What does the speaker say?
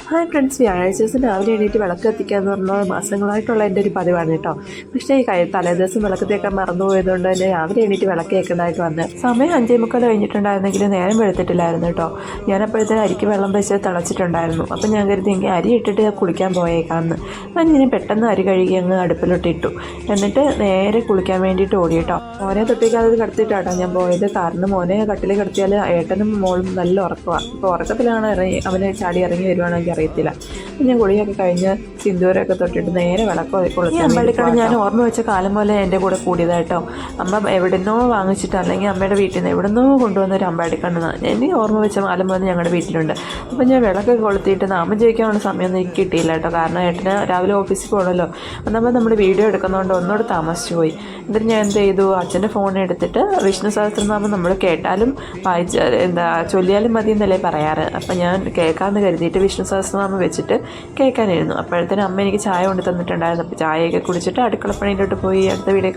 Hi friends, വ്യാഴാഴ്ച ദിവസം രാവിലെ എണീറ്റ് വിളക്ക് കത്തിക്കുക എന്ന് പറഞ്ഞാൽ മാസങ്ങളായിട്ടുള്ള എൻ്റെ ഒരു പതിവാണ് കേട്ടോ. പക്ഷേ ഈ തലേദിവസം വിളക്ക് തേക്കാൻ മറന്നുപോയതുകൊണ്ട് തന്നെ രാവിലെ എണീറ്റ് വിളക്ക് കേൾക്കേണ്ടതായിട്ട് വന്ന് സമയം 5:45 കഴിഞ്ഞിട്ടുണ്ടായിരുന്നെങ്കിൽ നേരം വെളുത്തിട്ടില്ലായിരുന്നു കേട്ടോ. ഞാനപ്പോഴത്തേന് അരിക്ക് വെള്ളം വെച്ച് തിളച്ചിട്ടുണ്ടായിരുന്നു. അപ്പം ഞാൻ കരുതി എങ്കിൽ അരി ഇട്ടിട്ട് കുളിക്കാൻ പോയേക്കാമെന്ന്. അപ്പം ഞാൻ പെട്ടെന്ന് അരി കഴുകി അങ്ങ് അടുപ്പിലോട്ടിട്ടു. എന്നിട്ട് നേരെ കുളിക്കാൻ വേണ്ടിയിട്ട് ഓടി കേട്ടോ. മോനെ തൊട്ടിക്കാതെ കിടത്തിയിട്ടാട്ടോ ഞാൻ പോയത്. കാരണം മോനെ കട്ടിൽ കിടത്തിയാൽ ഏട്ടനും മോളും നല്ല ഉറക്കമാണ്. ഇപ്പോൾ ഉറക്കത്തിലാണ് അവന് ചാടി ഇറങ്ങി വരുവാണെങ്കിൽ അറിയത്തില്ല. ഞാൻ കുളിയൊക്കെ കഴിഞ്ഞ് സിന്ദൂരമൊക്കെ തൊട്ടിട്ട് നേരെ വിളക്ക് കൊളുത്തി അമ്പടിക്കണ ഞാൻ ഓർമ്മ വെച്ച കാലം പോലെ എൻ്റെ കൂടെ കൂടിയതായിട്ടോ. അമ്മ എവിടെന്നോ വാങ്ങിച്ചിട്ട് അല്ലെങ്കിൽ അമ്മയുടെ വീട്ടിൽ നിന്ന് എവിടെന്നോ കൊണ്ടുവന്ന ഒരു അമ്പടിക്കണ്ണാണ്. എനിക്ക് ഓർമ്മ വെച്ച കാലം പോലെ ഞങ്ങളുടെ വീട്ടിലുണ്ട്. അപ്പം ഞാൻ വിളക്ക് കൊളുത്തിയിട്ട് നാമം ജയിക്കാനുള്ള സമയമൊന്നും എനിക്ക് കിട്ടിയില്ല കേട്ടോ. കാരണം ഏട്ടന് രാവിലെ ഓഫീസിൽ പോകണമല്ലോ. അന്നപ്പോൾ നമ്മൾ വീഡിയോ എടുക്കുന്നതുകൊണ്ട് ഒന്നുകൂടെ താമസിച്ചു പോയി. എന്നിട്ട് ഞാൻ എന്ത് ചെയ്തു, അച്ഛൻ്റെ ഫോൺ എടുത്തിട്ട് വിഷ്ണു സഹസ്രനാമം നമ്മൾ കേട്ടാലും ചൊല്ലിയാലും മതി എന്നല്ലേ പറയാറ്. അപ്പം ഞാൻ കേൾക്കാമെന്ന് കരുതിയിട്ട് വിഷ്ണു സഹസ്രനാമം വെച്ചിട്ട് കേൾക്കാനായിരുന്നു. അപ്പോഴത്തേനും അമ്മ എനിക്ക് ചായ കൊണ്ട് തന്നിട്ടുണ്ടായിരുന്നു. അപ്പോൾ ചായയൊക്കെ കുടിച്ചിട്ട് അടുക്കളപ്പണിയിലോട്ട് പോയി. അടുത്ത വീഡിയോ